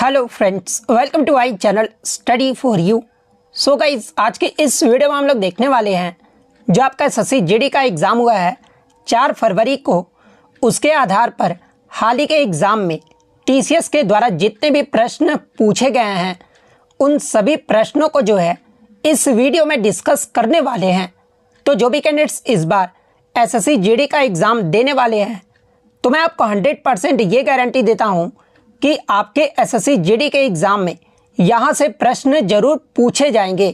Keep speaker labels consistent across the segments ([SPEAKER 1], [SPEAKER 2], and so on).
[SPEAKER 1] Hello friends, welcome to I channel study for you. So guys, आज के इस video में हम लोग देखने वाले हैं जो आपका एसएससी जीडी का एग्ज़ाम हुआ है 4 फरवरी को। उसके आधार पर हाल ही के एग्ज़ाम में टीसीएस के द्वारा जितने भी प्रश्न पूछे गए हैं उन सभी प्रश्नों को जो है इस वीडियो में डिस्कस करने वाले हैं। तो जो भी कैंडिडेट्स इस बार एसएससी जीडी का एग्ज़ाम देने वाले हैं तो मैं आपको 100% ये गारंटी देता हूँ कि आपके एसएससी जीडी के एग्ज़ाम में यहाँ से प्रश्न जरूर पूछे जाएंगे।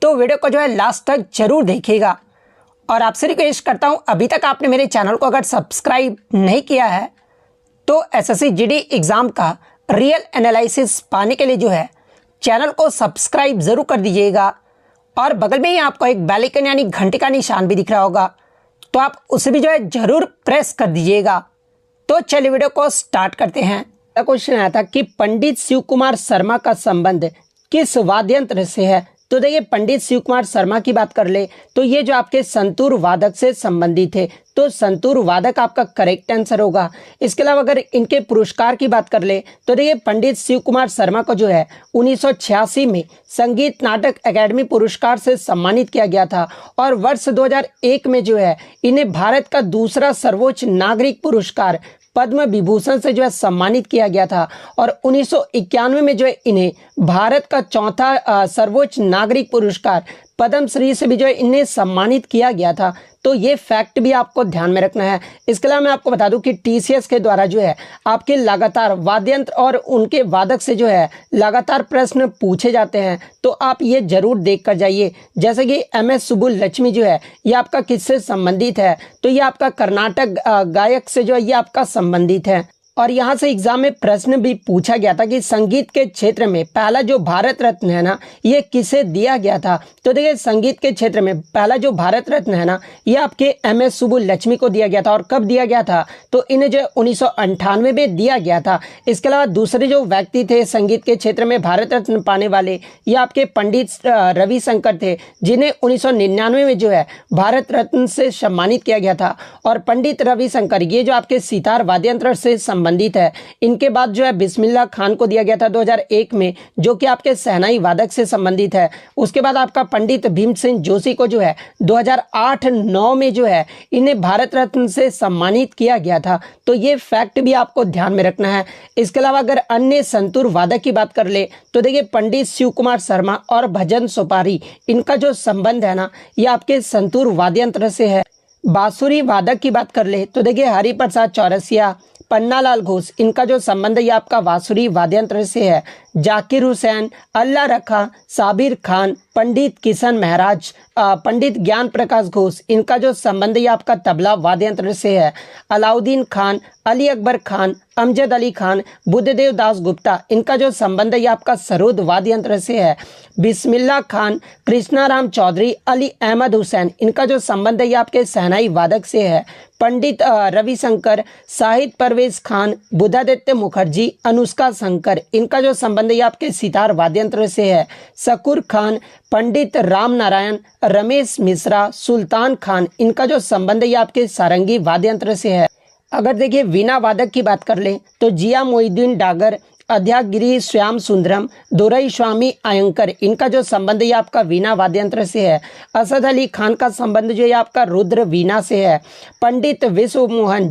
[SPEAKER 1] तो वीडियो को जो है लास्ट तक जरूर देखिएगा। और आपसे रिक्वेस्ट करता हूँ, अभी तक आपने मेरे चैनल को अगर सब्सक्राइब नहीं किया है तो एसएससी जीडी एग्ज़ाम का रियल एनालिसिस पाने के लिए जो है चैनल को सब्सक्राइब ज़रूर कर दीजिएगा। और बगल में ही आपको एक बेल आइकन यानी घंटे का निशान भी दिख रहा होगा, तो आप उसे भी जो है ज़रूर प्रेस कर दीजिएगा। तो चलिए वीडियो को स्टार्ट करते हैं। क्वेश्चन आया था कि पंडित शिव कुमार शर्मा का संबंध किस वाद्य यंत्र से है। तो देखिए, पंडित शिव कुमार शर्मा की बात कर ले तो ये जो आपके संतूर वादक से संबंधित है, तो संतूर वादक आपका करेक्ट आंसर होगा। इसके अलावा अगर इनके पुरस्कार की बात कर ले तो देखिए, पंडित शिव कुमार शर्मा को जो है 1986 में संगीत नाटक अकादमी पुरस्कार से सम्मानित किया गया था। और वर्ष 2001 में जो है इन्हें भारत का दूसरा सर्वोच्च नागरिक पुरस्कार पद्म विभूषण से जो है सम्मानित किया गया था। और 1991 में जो है इन्हें भारत का चौथा सर्वोच्च नागरिक पुरस्कार पद्मश्री से भी जो है इन्हें सम्मानित किया गया था। तो ये फैक्ट भी आपको ध्यान में रखना है। इसके अलावा मैं आपको बता दूं कि टीसीएस के द्वारा जो है आपके लगातार वाद्य यंत्र और उनके वादक से जो है लगातार प्रश्न पूछे जाते हैं, तो आप ये जरूर देख कर जाइए। जैसे कि एमएस सुब्बुलक्ष्मी जो है ये आपका किससे संबंधित है, तो ये आपका कर्नाटक गायक से जो है ये आपका संबंधित है। और यहाँ से एग्जाम में प्रश्न भी पूछा गया था कि संगीत के क्षेत्र में पहला जो भारत रत्न है ना ये किसे दिया गया था। तो देखिए, संगीत के क्षेत्र में पहला जो भारत रत्न है ना ये आपके एमएस सुब्बुलक्ष्मी को दिया गया था। और कब दिया गया था, तो इन्हें जो 1998 में दिया गया था। इसके अलावा दूसरे जो व्यक्ति थे संगीत के क्षेत्र में भारत रत्न पाने वाले, ये आपके पंडित रविशंकर थे, जिन्हें 1999 में जो है भारत रत्न से सम्मानित किया गया था। और पंडित रविशंकर ये जो आपके सितार वाद्य यंत्र से संबंधित है। इनके बाद जो है बिस्मिल्लाह खान को दिया गया था 2001 में, जो कि आपके शहनाई वादक से संबंधित है। उसके बाद आपका पंडित भीमसेन जोशी को जो है 2008-9 में जो है इन्हें भारत रत्न से सम्मानित किया गया था। तो ये फैक्ट भी आपको ध्यान में रखना है। इसके अलावा अगर अन्य संतूर वादक की बात कर ले तो देखिए, पंडित शिव कुमार शर्मा और भजन सोपारी इनका जो संबंध है ना ये आपके संतूर वाद्य यंत्र से है। बांसुरी वादक की बात कर ले तो देखिए, हरिप्रसाद चौरसिया, पन्नालाल घोष इनका जो संबंध है ये आपका बांसुरी वाद्य यंत्र से है। जाकिर हुसैन, अल्लाह रखा, साबिर खान, पंडित किशन महराज, पंडित ज्ञान प्रकाश घोष इनका जो संबंध है आपका तबला वाद्य यंत्र से है। अलाउद्दीन खान, अली अकबर खान, अमजद अली खान, बुद्धदेव दास गुप्ता इनका जो संबंध है आपका सरोद वाद्य यंत्र से है। बिस्मिल्लाह खान, कृष्णाराम चौधरी, अली अहमद हुसैन इनका जो संबंध है आपके शहनाई वादक से है। पंडित रविशंकर, शाहिद परवेज खान, बुद्धादित्य मुखर्जी, अनुष्का शंकर इनका जो संबंध है आपके सितार वाद्य यंत्र से है। शकूर खान, पंडित राम नारायण, रमेश मिश्रा, सुल्तान खान इनका जो संबंध है आपके सारंगी वाद्य यंत्र से है। अगर देखिए वीणा वादक की बात कर ले तो जिया मोइनुद्दीन डागर, अध्यागिरी श्याम सुंदरम, दोरई स्वामी अयंकर इनका जो संबंध ये आपका वीणा वाद्य यंत्र से है। असद अली खान का संबंध जो है आपका रुद्र वीणा से है। पंडित विश्व मोहन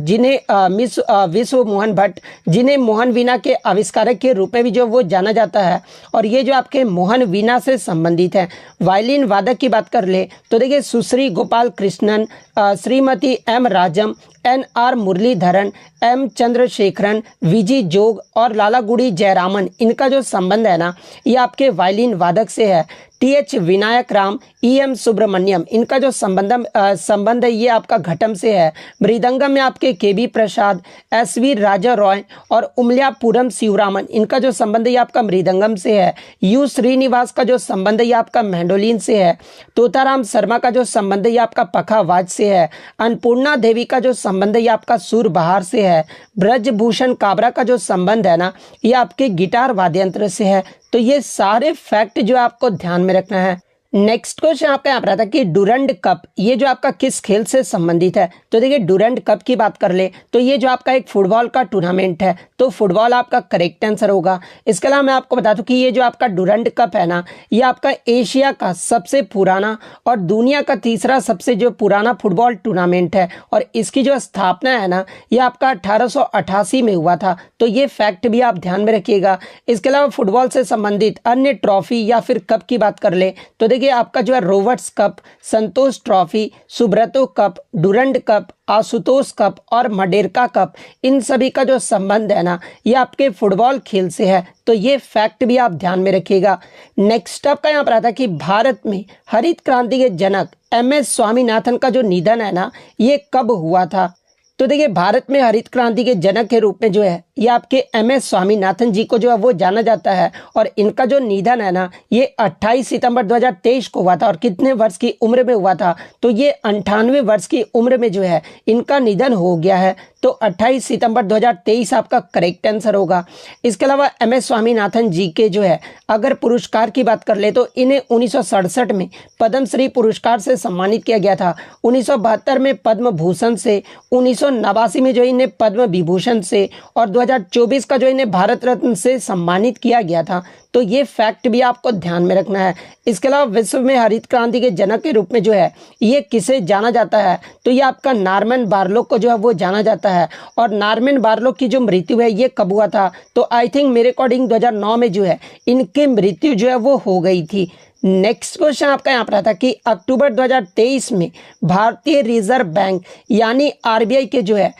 [SPEAKER 1] विश्व मोहन भट्ट जिन्हें मोहन वीणा के आविष्कारक के रूप में भी जो वो जाना जाता है, और ये जो आपके मोहन वीणा से संबंधित है। वायलिन वादक की बात कर ले तो देखिए, Sushri Gopal Krishnan, Shrimati M Rajam, N R. Muralidharan, M Chandrasekharan, Viji Jog और लालागुड़ी जयरामन इनका जो संबंध है ना ये आपके वायलिन वादक से है। टी.एच. विनायक राम, ई.एम. सुब्रमण्यम इनका जो संबंध है ये आपका घटम से है। मृदंगम में आपके के.बी. प्रसाद, एस.वी. राजा रॉय और उमल्यापुरम शिवरामन इनका जो संबंध है आपका मृदंगम से है। यू श्रीनिवास का जो संबंध है आपका मैंडोलिन से है। तोताराम शर्मा का जो संबंध है आपका पखावाज से है। अन्नपूर्णा देवी का जो संबंध है आपका सुर बहार से है। ब्रजभूषण काबरा का जो संबंध है ना ये आपके गिटार वाद्य यंत्र से है। तो ये सारे फैक्ट जो आपको ध्यान में रखना है। नेक्स्ट क्वेश्चन आपका यहाँ पर आता है कि डुरंड कप ये जो आपका किस खेल से संबंधित है। तो देखिए डुरंड कप की बात कर ले तो ये जो आपका एक फुटबॉल का टूर्नामेंट है, तो फुटबॉल आपका करेक्ट आंसर होगा। इसके अलावा मैं आपको बता दूं कि ये जो आपका डुरंड कप है ना, ये आपका एशिया का सबसे पुराना और दुनिया का तीसरा सबसे जो पुराना फुटबॉल टूर्नामेंट है, और इसकी जो स्थापना है ना, ये आपका 1888 में हुआ था। तो ये फैक्ट भी आप ध्यान में रखिएगा। इसके अलावा फुटबॉल से संबंधित अन्य ट्रॉफी या फिर कप की बात कर ले तो देखिए आपका जो है Roberts cup, Santosh trophy, Subroto cup, Durand cup, Ashutosh cup और मडेरका कप, इन सभी का जो संबंध है ना, ये आपके फुटबॉल खेल से है। तो ये फैक्ट भी आप ध्यान में रखिएगा। नेक्स्ट आपका यहाँ पर आता है कि भारत में हरित क्रांति के जनक MS स्वामीनाथन का जो निधन है ना, ये कब हुआ था। तो देखिए भारत में हरित क्रांति के जनक के रूप में जो है ये आपके MS स्वामीनाथन जी को जो है वो जाना जाता है, और इनका जो निधन है ना, ये 28 सितंबर 2023 को हुआ था। और कितने वर्ष की उम्र में हुआ था, तो ये 98 वर्ष की उम्र में जो है इनका निधन हो गया है। तो 28 सितंबर 2023 आपका करेक्ट आंसर होगा। इसके अलावा MS स्वामीनाथन जी के जो है अगर पुरस्कार की बात कर ले तो इन्हें 1967 में पद्मश्री पुरस्कार से सम्मानित किया गया था, 1972 में पद्म भूषण से, 1989 में जो इन्हें पद्म विभूषण से, और 2024 का जो इन्हें भारत रत्न से सम्मानित किया गया था। तो ये फैक्ट भी आपको ध्यान में रखना है। इसके अलावा विश्व में हरित क्रांति के जनक के रूप में जो है ये किसे जाना जाता है, तो ये आपका नॉर्मन बोरलॉग को जो है वो जाना जाता है। और नॉर्मन बोरलॉग की जो मृत्यु है ये कब हुआ था, तो आई थिंक मेरे अकॉर्डिंग 2009 में जो है इनकी मृत्यु जो है वो हो गई थी। नेक्स्ट क्वेश्चन आपका यहाँ पर आता कि अक्टूबर 2023 में भारतीय रिजर्व बैंक यानी RBI के जो है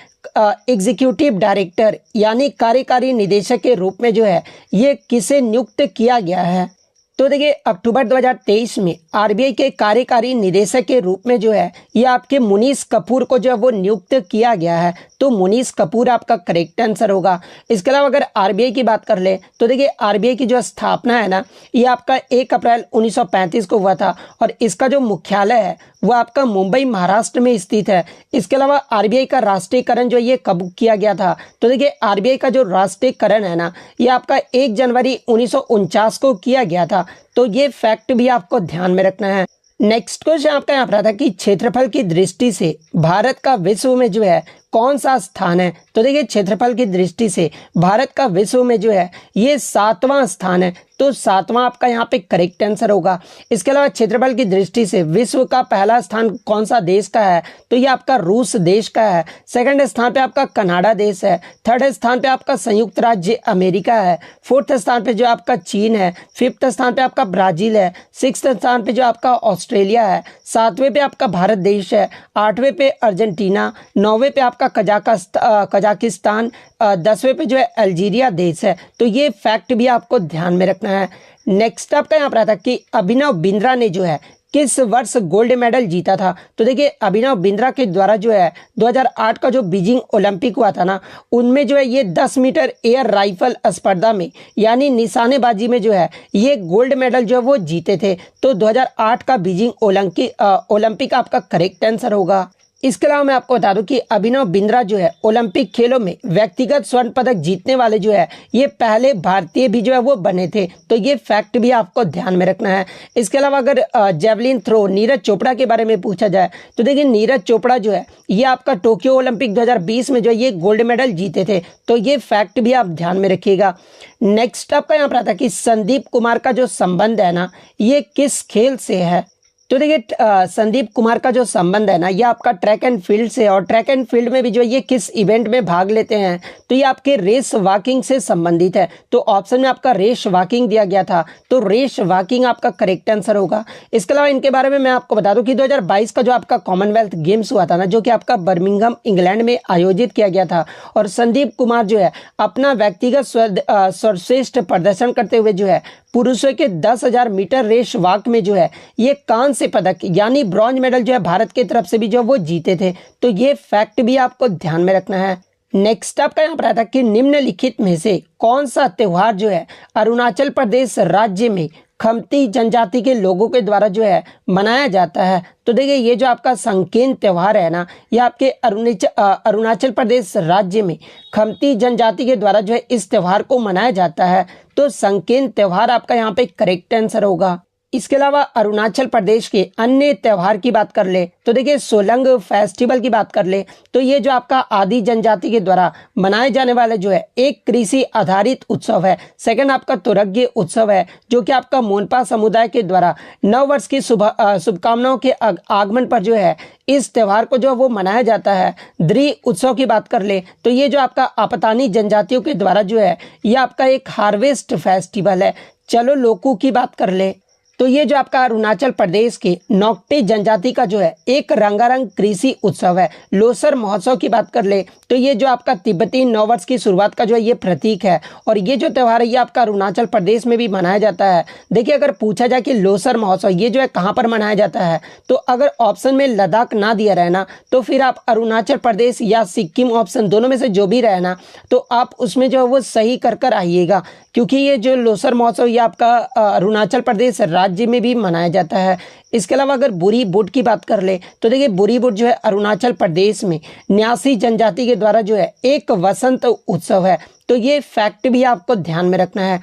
[SPEAKER 1] एग्जीक्यूटिव डायरेक्टर यानी कार्यकारी निदेशक के रूप में जो है ये किसे नियुक्त किया गया है। तो देखिए अक्टूबर 2023 में RBI के कार्यकारी निदेशक के रूप में जो है ये आपके मुनीश कपूर को जो है वो नियुक्त किया गया है। तो मुनीश कपूर आपका करेक्ट आंसर होगा। इसके अलावा अगर RBI की बात कर ले तो देखिए RBI की जो स्थापना है ना, ये आपका 1 अप्रैल 1935 को हुआ था, और इसका जो मुख्यालय है वो आपका मुंबई महाराष्ट्र में स्थित है। इसके अलावा RBI का राष्ट्रीयकरण जो ये कब किया गया था, तो देखिए RBI का जो राष्ट्रीयकरण है ना, ये आपका 1 जनवरी 1949 को किया गया था। तो ये फैक्ट भी आपको ध्यान में रखना है। नेक्स्ट क्वेश्चन आपका यहाँ पर था कि क्षेत्रफल की दृष्टि से भारत का विश्व में जो है कौन सा स्थान है। तो देखिए क्षेत्रफल की दृष्टि से भारत का विश्व में जो है ये 7वां स्थान है। तो 7वां आपका यहाँ पे करेक्ट आंसर होगा। इसके अलावा क्षेत्रफल की दृष्टि से विश्व का पहला स्थान कौन सा देश का है, तो ये आपका रूस देश का है। सेकंड स्थान पे आपका कनाडा देश है। थर्ड स्थान पे आपका संयुक्त राज्य अमेरिका है। फोर्थ स्थान पे जो आपका चीन है। फिफ्थ स्थान पे आपका ब्राजील है। सिक्स्थ स्थान पे जो आपका ऑस्ट्रेलिया है। 7वें पे आपका भारत देश है। 8वें पे अर्जेंटीना। 9वें पे आपका कजाकिस्तान। 10वें पे जो है अल्जीरिया देश है। तो ये फैक्ट भी आपको ध्यान में रखना है। नेक्स्ट आपका यहाँ पर आता कि अभिनव बिंद्रा ने जो है किस वर्ष गोल्ड मेडल जीता था। तो देखिए अभिनव बिंद्रा के द्वारा जो है 2008 का जो बीजिंग ओलंपिक हुआ था ना, उनमें जो है ये 10 मीटर एयर राइफल स्पर्धा में यानी निशानेबाजी में जो है ये गोल्ड मेडल जो है वो जीते थे। तो 2008 का बीजिंग ओलंपिक आपका करेक्ट आंसर होगा। इसके अलावा मैं आपको बता दूं कि अभिनव बिंद्रा जो है ओलंपिक खेलों में व्यक्तिगत स्वर्ण पदक जीतने वाले जो है ये पहले भारतीय भी जो है वो बने थे। तो ये फैक्ट भी आपको ध्यान में रखना है। इसके अलावा अगर जेवलिन थ्रो नीरज चोपड़ा के बारे में पूछा जाए तो देखिए नीरज चोपड़ा जो है ये आपका टोक्यो ओलंपिक 2020 में जो है ये गोल्ड मेडल जीते थे। तो ये फैक्ट भी आप ध्यान में रखिएगा। नेक्स्ट आपका यहाँ पर आता है कि संदीप कुमार का जो संबंध है ना, ये किस खेल से है। तो देखिए संदीप कुमार का जो संबंध है ना, ये आपका ट्रैक एंड फील्ड से, और ट्रैक एंड फील्ड में भी जो ये किस इवेंट में भाग लेते हैं, तो ये आपके रेस वॉकिंग से संबंधित है। तो ऑप्शन में आपका रेस वॉकिंग दिया गया था। तो रेस वॉकिंग आपका करेक्ट आंसर होगा। इसके अलावा इनके बारे में मैं आपको बता दूं कि 2022 का जो आपका कॉमनवेल्थ गेम्स हुआ था ना, जो कि आपका बर्मिंघम इंग्लैंड में आयोजित किया गया था, और संदीप कुमार जो है अपना व्यक्तिगत सर्वश्रेष्ठ प्रदर्शन करते हुए जो है पुरुषों के 10,000 मीटर रेस वॉक में जो है ये कांस्य पदक यानी ब्रॉन्ज मेडल जो है भारत की तरफ से भी जो वो जीते थे। तो ये फैक्ट भी आपको ध्यान में रखना है। नेक्स्ट आपका यहाँ पर आता है कि निम्नलिखित में से कौन सा त्योहार जो है अरुणाचल प्रदेश राज्य में खमती जनजाति के लोगों के द्वारा जो है मनाया जाता है। तो देखिए ये जो आपका संकेन त्योहार है ना, ये आपके अरुणाचल प्रदेश राज्य में खमती जनजाति के द्वारा जो है इस त्योहार को मनाया जाता है। तो संकेन त्योहार आपका यहाँ पे करेक्ट आंसर होगा। इसके अलावा अरुणाचल प्रदेश के अन्य त्यौहार की बात कर ले तो देखिए सोलंग फेस्टिवल की बात कर ले तो ये जो आपका आदि जनजाति के द्वारा मनाए जाने वाला जो है एक कृषि आधारित उत्सव है। सेकंड आपका तुरग्य उत्सव है जो कि आपका मोनपा समुदाय के द्वारा नव वर्ष की शुभकामनाओं के आगमन पर जो है इस त्यौहार को जो वो मनाया जाता है। द्री उत्सव की बात कर ले तो ये जो आपका आपतानी जनजातियों के द्वारा जो है ये आपका एक हार्वेस्ट फेस्टिवल है। चलो लोकू की बात कर ले तो ये जो आपका अरुणाचल प्रदेश के नोक्टे जनजाति का जो है एक रंगारंग कृषि उत्सव है। लोसर महोत्सव की बात कर ले तो ये जो आपका तिब्बती नववर्ष की शुरुआत का जो है ये प्रतीक है और ये जो त्यौहार है ये आपका अरुणाचल प्रदेश में भी मनाया जाता है। देखिए अगर पूछा जाए कि लोसर महोत्सव ये जो है कहाँ पर मनाया जाता है तो अगर ऑप्शन में लद्दाख ना दिया रहे ना तो फिर आप अरुणाचल प्रदेश या सिक्किम ऑप्शन दोनों में से जो भी रहे ना तो आप उसमें जो है वो सही कर आइएगा, क्योंकि ये जो लोसर महोत्सव ये आपका अरुणाचल प्रदेश राज्य में भी मनाया जाता है। इसके अलावा अगर बुरी बुट की बात कर ले तो देखिए बुरी बुट जो है अरुणाचल प्रदेश में न्यासी जनजाति के द्वारा जो है एक वसंत उत्सव है। तो ये फैक्ट भी आपको ध्यान में रखना है।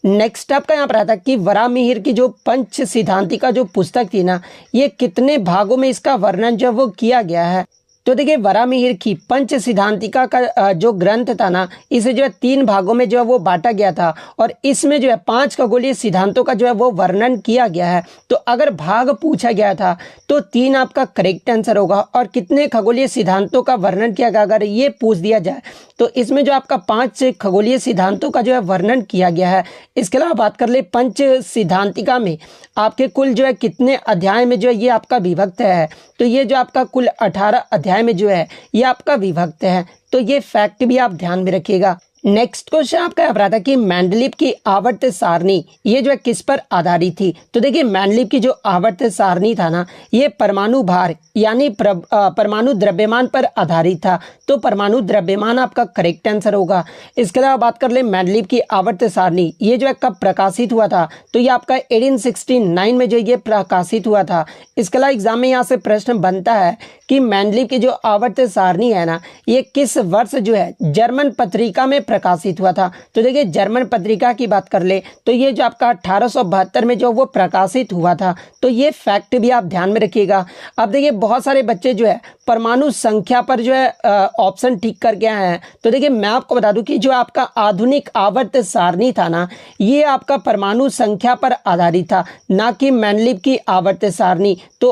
[SPEAKER 1] नेक्स्ट आपका यहाँ पर आता है कि वरामिहिर की जो पंच सिद्धांतिका जो पुस्तक थी ना ये कितने भागों में इसका वर्णन जो वो किया गया है। तो देखिए वरामिहिर की पंच सिद्धांतिका का जो ग्रंथ था ना इसे जो है 3 भागों में जो है वो बांटा गया था और इसमें जो है 5 खगोलीय सिद्धांतों का जो है वो वर्णन किया गया है। तो अगर भाग पूछा गया था तो 3 आपका करेक्ट आंसर होगा और कितने खगोलीय सिद्धांतों का वर्णन किया गया अगर ये पूछ दिया जाए तो इसमें जो आपका 5 खगोलीय सिद्धांतों का जो है वर्णन किया गया है। इसके अलावा बात कर ले पंच सिद्धांतिका में आपके कुल जो है कितने अध्याय में जो है ये आपका विभक्त है। तो ये जो आपका कुल 18 अध्याय में जो है ये आपका विभक्त है। तो ये फैक्ट भी आप ध्यान में रखिएगा। नेक्स्ट क्वेश्चन आपका यहाँ पर आता है कि मेंडलीव की आवर्त सारणी ये जो है किस पर आधारित थी। तो देखिए मेंडलीव की जो आवर्त सारणी था ना ये परमाणु भार यानी परमाणु द्रव्यमान पर आधारित था। तो परमाणु द्रव्यमान आपका करेक्ट आंसर होगा। इसके अलावा बात कर ले मेंडलीव की आवर्त सारणी ये जो है कब प्रकाशित हुआ था। तो ये आपका 1869 में जो ये प्रकाशित हुआ था। इसके अलावा एग्जाम में यहाँ से प्रश्न बनता है कि मेंडलीव की जो आवर्त सारणी है ना ये किस वर्ष जो है जर्मन पत्रिका में प्रकाशित हुआ था। तो देखिए जर्मन पत्रिका की बात कर ले तो ये जो आपका 1872 में जो वो प्रकाशित हुआ था। तो ये फैक्ट भी आप ध्यान में रखिएगा। अब देखिए बहुत सारे बच्चे जो है परमाणु संख्या पर जो है ऑप्शन ठीक करके आए हैं। तो देखिए मैं आपको बता दूं कि जो आपका आधुनिक आवर्त सारणी था ना ये आपका परमाणु संख्या पर आधारित था ना कि मेंडलीव की आवर्त सारणी। तो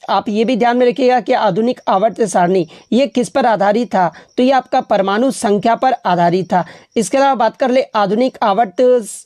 [SPEAKER 1] आप ये भी ध्यान में रखिएगा कि आधुनिक आवर्त सारणी ये किस पर आधारित था। तो ये आपका परमाणु संख्या पर आधारित था। इसके अलावा बात कर ले आधुनिक आवर्त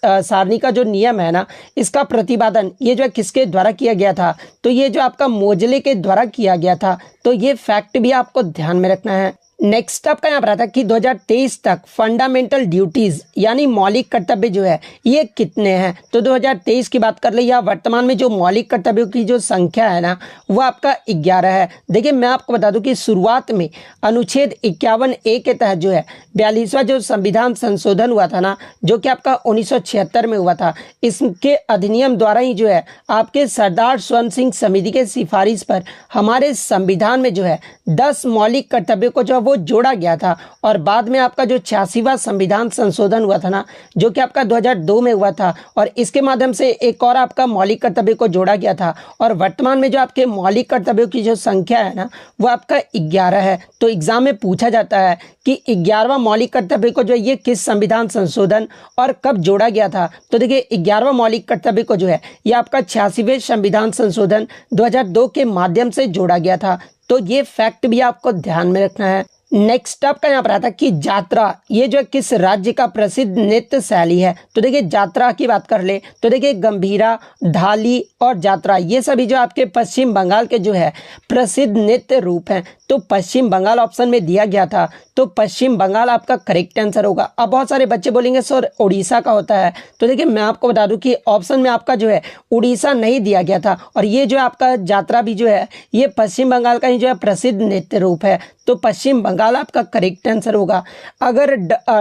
[SPEAKER 1] सारणी का जो नियम है ना इसका प्रतिपादन ये जो है किसके द्वारा किया गया था। तो ये जो आपका मोजले के द्वारा किया गया था। तो ये फैक्ट भी आपको ध्यान में रखना है। नेक्स्ट आपका यहाँ पर आता है कि 2023 तक फंडामेंटल ड्यूटीज यानी मौलिक कर्तव्य जो है ये कितने हैं। तो 2023 की बात कर ले या वर्तमान में जो मौलिक कर्तव्यों की जो संख्या है ना वो आपका 11 है। देखिए मैं आपको बता दूं कि शुरुआत में अनुच्छेद 51A के तहत जो है 42वां जो संविधान संशोधन हुआ था ना जो कि आपका 1976 में हुआ था। इसके अधिनियम द्वारा ही जो है आपके सरदार स्वर्ण सिंह समिति के सिफारिश पर हमारे संविधान में जो है 10 मौलिक कर्तव्यों को जो वो जोड़ा गया था और बाद में आपका जो 86वां संविधान संशोधन हुआ था ना जो कि आपका 2002 में हुआ था और इसके माध्यम से एक और आपका मौलिक कर्तव्य को जोड़ा गया था और वर्तमान में जो आपके मौलिक कर्तव्यों की जो संख्या है ना वो आपका 11 है। तो एग्जाम में पूछा जाता है कि 11वां मौलिक कर्तव्य को जो ये किस संविधान संशोधन और कब जोड़ा गया था। तो देखिए 11वां मौलिक कर्तव्य को जो है ये आपका 86वें संविधान संशोधन 2002 के माध्यम से जोड़ा गया था। तो ये फैक्ट भी आपको ध्यान में रखना है। नेक्स्ट आपका यहाँ पर आता है कि जात्रा ये जो है किस राज्य का प्रसिद्ध नृत्य शैली है। तो देखिए जात्रा की बात कर ले तो देखिए गंभीरा, धाली और जात्रा ये सभी जो आपके पश्चिम बंगाल के जो है प्रसिद्ध नृत्य रूप हैं। तो पश्चिम बंगाल ऑप्शन में दिया गया था। तो पश्चिम बंगाल आपका करेक्ट आंसर होगा। अब बहुत सारे बच्चे बोलेंगे सर उड़ीसा का होता है। तो देखिए मैं आपको बता दूं कि ऑप्शन में आपका जो है उड़ीसा नहीं दिया गया था और ये जो आपका जात्रा भी जो है ये पश्चिम बंगाल का ही जो है प्रसिद्ध नृत्य रूप है। तो पश्चिम बंगाल आपका करेक्ट आंसर होगा। अगर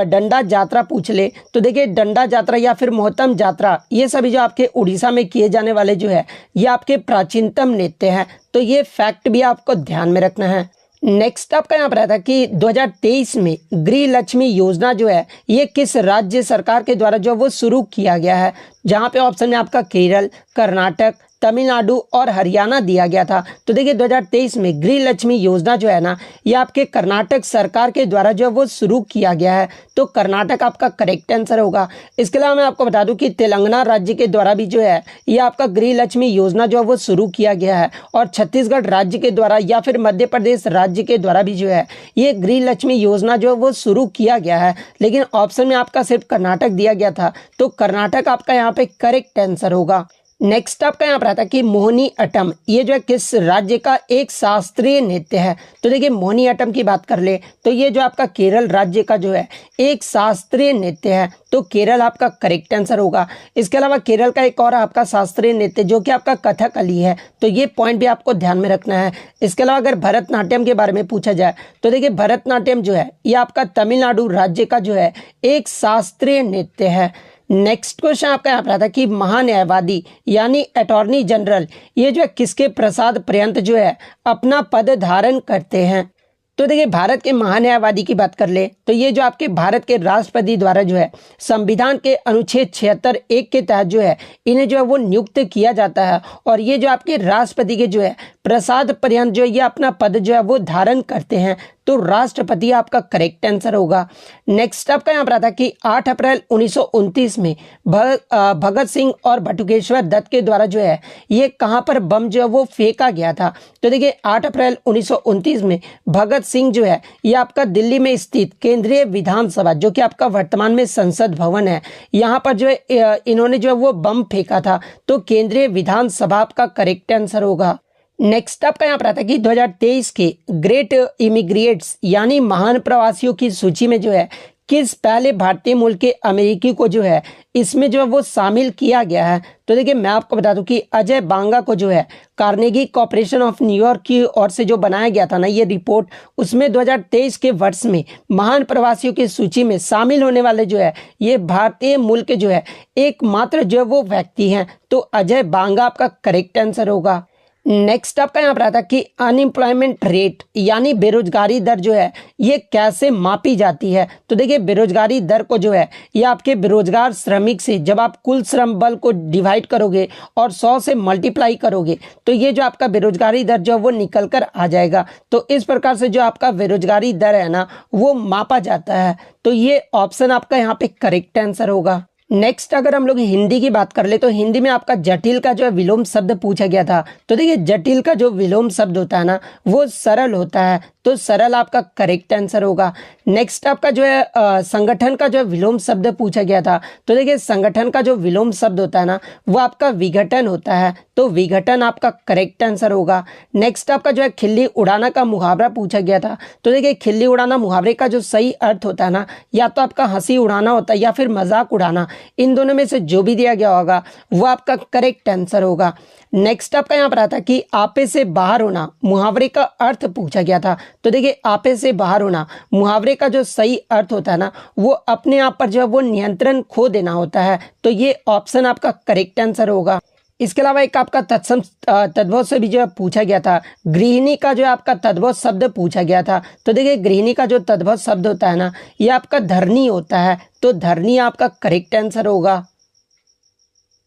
[SPEAKER 1] डंडा यात्रा पूछ ले तो देखिए डंडा यात्रा या फिर मोहतम यात्रा ये सभी जो आपके उड़ीसा में किए जाने वाले जो है ये आपके प्राचीनतम नृत्य हैं। तो ये फैक्ट भी आपको ध्यान में रखना है। नेक्स्ट आपका यहाँ पर आता कि 2023 में गृह लक्ष्मी योजना जो है ये किस राज्य सरकार के द्वारा जो वो शुरू किया गया है, जहाँ पे ऑप्शन में आपका केरल, कर्नाटक, तमिलनाडु और हरियाणा दिया गया था। तो देखिए 2023 में गृह लक्ष्मी योजना जो है ना ये आपके कर्नाटक सरकार के द्वारा जो है वो शुरू किया गया है, तो कर्नाटक आपका करेक्ट आंसर होगा। इसके अलावा मैं आपको बता दूं कि तेलंगाना राज्य के द्वारा भी जो है ये आपका गृह लक्ष्मी योजना जो है वो शुरू किया गया है, और छत्तीसगढ़ राज्य के द्वारा या फिर मध्य प्रदेश राज्य के द्वारा भी जो है ये गृह लक्ष्मी योजना जो है वो शुरू किया गया है, लेकिन ऑप्शन में आपका सिर्फ कर्नाटक दिया गया था, तो कर्नाटक आपका यहाँ पे करेक्ट आंसर होगा। नेक्स्ट आपका यहाँ पर आता है कि मोहिनी अट्टम ये जो है किस राज्य का एक शास्त्रीय नृत्य है। तो देखिए मोहिनी अट्टम की बात कर ले तो ये जो आपका केरल राज्य का जो है एक शास्त्रीय नृत्य है, तो केरल आपका करेक्ट आंसर होगा। इसके अलावा केरल का एक और आपका शास्त्रीय नृत्य जो कि आपका कथकली है, तो ये पॉइंट भी आपको ध्यान में रखना है। इसके अलावा अगर भरतनाट्यम के बारे में पूछा जाए तो देखिए भरतनाट्यम जो है ये आपका तमिलनाडु राज्य का जो है एक शास्त्रीय नृत्य है। नेक्स्ट क्वेश्चन आपका यहाँ पर था कि महान्यायवादी यानी अटॉर्नी जनरल ये जो है किसके प्रसाद पर्यंत जो है अपना पद धारण करते हैं। तो देखिए भारत के महान्यायवादी की बात कर ले तो ये जो आपके भारत के राष्ट्रपति द्वारा जो है संविधान के अनुच्छेद 76(1) के तहत जो है इन्हें जो है वो नियुक्त किया जाता है, और ये जो आपके राष्ट्रपति के जो है प्रसाद पर्यंत जो ये अपना पद जो है वो धारण करते हैं, तो राष्ट्रपति आपका करेक्ट आंसर होगा। नेक्स्ट आपका यहाँ पर आता कि 8 अप्रैल 1929 में भगत सिंह और बटुकेश्वर दत्त के द्वारा जो है ये कहाँ पर बम जो है वो फेंका गया था। तो देखिए 8 अप्रैल 1929 में भगत सिंह जो है ये आपका दिल्ली में स्थित केंद्रीय विधानसभा जो कि आपका वर्तमान में संसद भवन है, यहाँ पर जो है इन्होंने जो है वो बम फेंका था, तो केंद्रीय विधानसभा आपका करेक्ट आंसर होगा। नेक्स्ट आपका यहाँ पर आता है कि 2023 के ग्रेट इमिग्रेट्स यानी महान प्रवासियों की सूची में जो है किस पहले भारतीय मूल के अमेरिकी को जो है इसमें जो है वो शामिल किया गया है। तो देखिए मैं आपको बता दूं कि अजय बांगा को जो है कार्नेगी कॉर्पोरेशन ऑफ न्यूयॉर्क की ओर से जो बनाया गया था ना ये रिपोर्ट, उसमें 2023 के वर्ष में महान प्रवासियों की सूची में शामिल होने वाले जो है ये भारतीय मूल के जो है एकमात्र जो है वो व्यक्ति हैं, तो अजय बांगा आपका करेक्ट आंसर होगा। नेक्स्ट आपका यहाँ पर आता कि अनएम्प्लॉयमेंट रेट यानी बेरोजगारी दर जो है ये कैसे मापी जाती है। तो देखिए बेरोजगारी दर को जो है ये आपके बेरोजगार श्रमिक से जब आप कुल श्रम बल को डिवाइड करोगे और 100 से मल्टीप्लाई करोगे तो ये जो आपका बेरोजगारी दर जो वो निकल कर आ जाएगा। तो इस प्रकार से जो आपका बेरोजगारी दर है ना वो मापा जाता है, तो ये ऑप्शन आपका यहाँ पे करेक्ट आंसर होगा। नेक्स्ट अगर हम लोग हिंदी की बात कर ले तो हिंदी में आपका जटिल का जो है विलोम शब्द पूछा गया था। तो देखिए जटिल का जो विलोम शब्द होता है ना वो सरल होता है, तो सरल आपका करेक्ट आंसर होगा। नेक्स्ट आपका जो है संगठन का जो है विलोम शब्द पूछा गया था। तो देखिए संगठन का जो विलोम शब्द होता है ना वो आपका विघटन होता है, तो विघटन आपका करेक्ट आंसर होगा। नेक्स्ट आपका जो है खिल्ली उड़ाना का मुहावरा पूछा गया था। तो देखिए खिल्ली उड़ाना मुहावरे का जो सही अर्थ होता है ना या तो आपका हंसी उड़ाना होता है या फिर मजाक उड़ाना, इन दोनों में से जो भी दिया गया होगा वो आपका करेक्ट आंसर होगा। नेक्स्ट आपका यहाँ पर आता कि आपे से बाहर होना मुहावरे का अर्थ पूछा गया था। तो देखिए आपे से बाहर होना मुहावरे का जो सही अर्थ होता है ना वो अपने आप पर जो है वो नियंत्रण खो देना होता है, तो ये ऑप्शन आपका करेक्ट आंसर होगा। इसके अलावा एक आपका तत्सम तद्भव से भी जो है पूछा गया था, गृहिणी का जो है आपका तद्भव शब्द पूछा गया था। तो देखिए गृहिणी का जो तद्भव शब्द होता है ना ये आपका धरनी होता है, तो धरनी आपका करेक्ट आंसर होगा।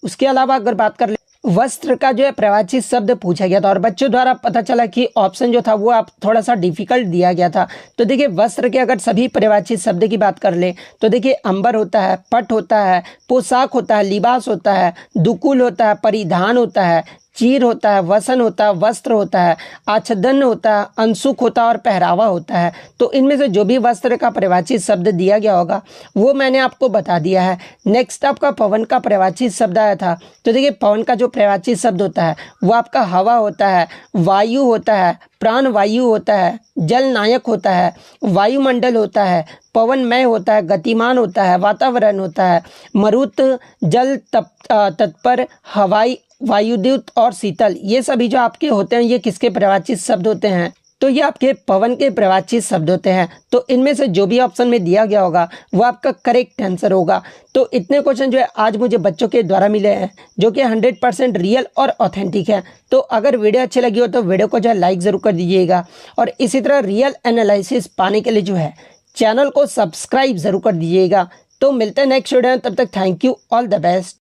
[SPEAKER 1] उसके अलावा अगर बात कर ले वस्त्र का जो है प्रवाची शब्द पूछा गया था, और बच्चों द्वारा पता चला कि ऑप्शन जो था वो आप थोड़ा सा डिफिकल्ट दिया गया था। तो देखिए वस्त्र के अगर सभी प्रवाची शब्द की बात कर ले तो देखिए अंबर होता है, पट होता है, पोशाक होता है, लिबास होता है, दुकुल होता है, परिधान होता है, चीर होता है, वसन होता है, वस्त्र होता है, आच्छादन होता है, अंशुक होता है और पहरावा होता है। तो इनमें से जो भी वस्त्र का प्रवाची शब्द दिया गया होगा वो मैंने आपको बता दिया है। नेक्स्ट आपका पवन का प्रवाची शब्द आया था। तो देखिए पवन का जो प्रवाची शब्द होता है वो आपका हवा होता है, वायु होता है, प्राण वायु होता है, जल नायक होता है, वायुमंडल होता है, पवनमय होता है, गतिमान होता है, वातावरण होता है, मरुत, जल तत्पर, हवाई, वायुदूत और शीतल, ये सभी जो आपके होते हैं ये किसके प्रवाची शब्द होते हैं। तो ये आपके पवन के प्रवाची शब्द होते हैं। तो इनमें से जो भी ऑप्शन में दिया गया होगा वो आपका करेक्ट आंसर होगा। तो इतने क्वेश्चन जो है आज मुझे बच्चों के द्वारा मिले हैं जो कि 100% रियल और ऑथेंटिक है। तो अगर वीडियो अच्छी लगी हो तो वीडियो को जो है लाइक ज़रूर कर दीजिएगा और इसी तरह रियल एनालिसिस पाने के लिए जो है चैनल को सब्सक्राइब ज़रूर कर दीजिएगा। तो मिलते हैं नेक्स्ट वीडियो में, तब तक thank you, all the best.